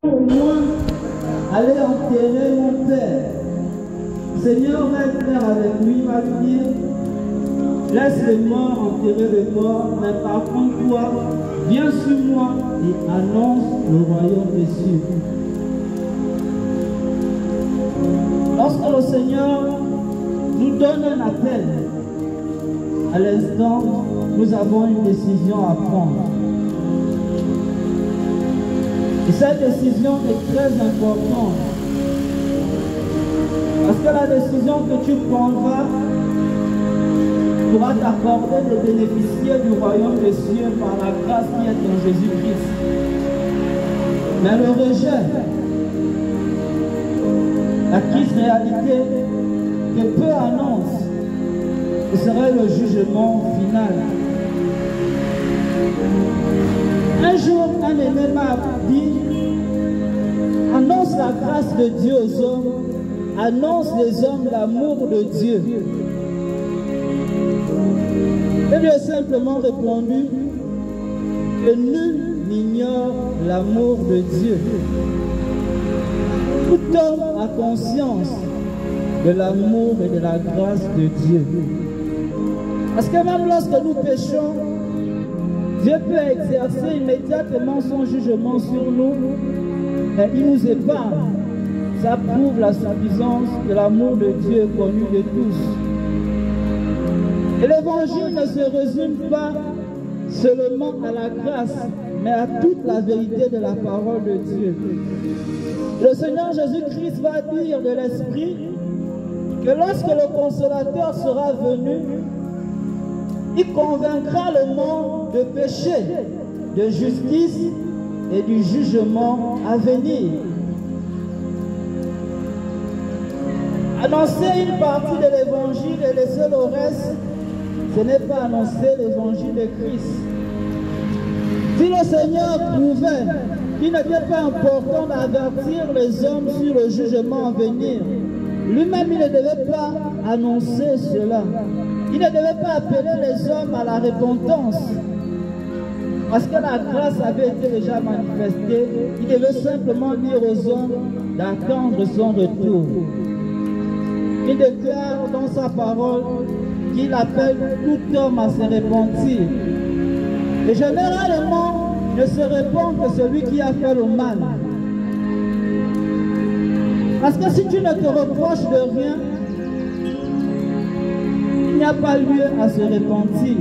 Au moins, aller enterrer mon père. Seigneur, va être clair avec lui, va lui dire, laisse les morts enterrer les morts, mais par contre, toi, viens sur moi et annonce le royaume des cieux. Lorsque le Seigneur nous donne un appel, à l'instant, nous avons une décision à prendre. Et cette décision est très importante. Parce que la décision que tu prendras pourra t'accorder de bénéficier du royaume des cieux par la grâce qui est en Jésus-Christ. Mais le rejet, la triste réalité que peu annonce, ce serait le jugement final. Un jour, un aîné m'a dit, annonce la grâce de Dieu aux hommes, annonce les hommes l'amour de Dieu. Je lui ai simplement répondu que nul n'ignore l'amour de Dieu. Tout homme a conscience de l'amour et de la grâce de Dieu. Parce que même lorsque nous péchons, Dieu peut exercer immédiatement son jugement sur nous, mais il nous épargne. Ça prouve la suffisance de l'amour de Dieu connu de tous. Et l'évangile ne se résume pas seulement à la grâce, mais à toute la vérité de la parole de Dieu. Le Seigneur Jésus-Christ va dire de l'Esprit que lorsque le Consolateur sera venu, il convaincra le monde de péché, de justice et du jugement à venir. Annoncer une partie de l'évangile et laisser le reste, ce n'est pas annoncer l'évangile de Christ. Si le Seigneur trouvait qu'il n'était pas important d'avertir les hommes sur le jugement à venir, lui-même il ne devait pas annoncer cela. Il ne devait pas appeler les hommes à la repentance. Parce que la grâce avait été déjà manifestée, il devait simplement dire aux hommes d'attendre son retour. Il déclare dans sa parole qu'il appelle tout homme à se repentir. Et généralement, ne se repent que celui qui a fait le mal. Parce que si tu ne te reproches de rien, il n'y a pas lieu à se repentir.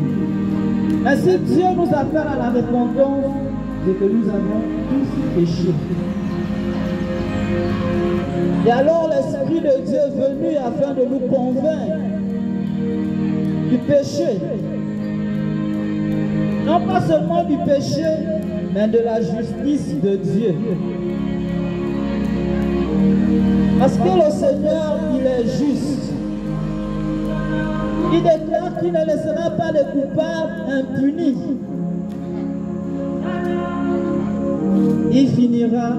Mais si Dieu nous appelle à la repentance, c'est que nous avons tous péché. Et alors l'Esprit de Dieu est venu afin de nous convaincre du péché. Non pas seulement du péché, mais de la justice de Dieu. Parce que le Seigneur, il est juste. Il déclare qu'il ne laissera pas les coupables impunis. Il finira,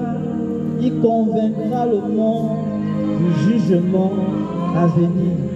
il convaincra le monde du jugement à venir.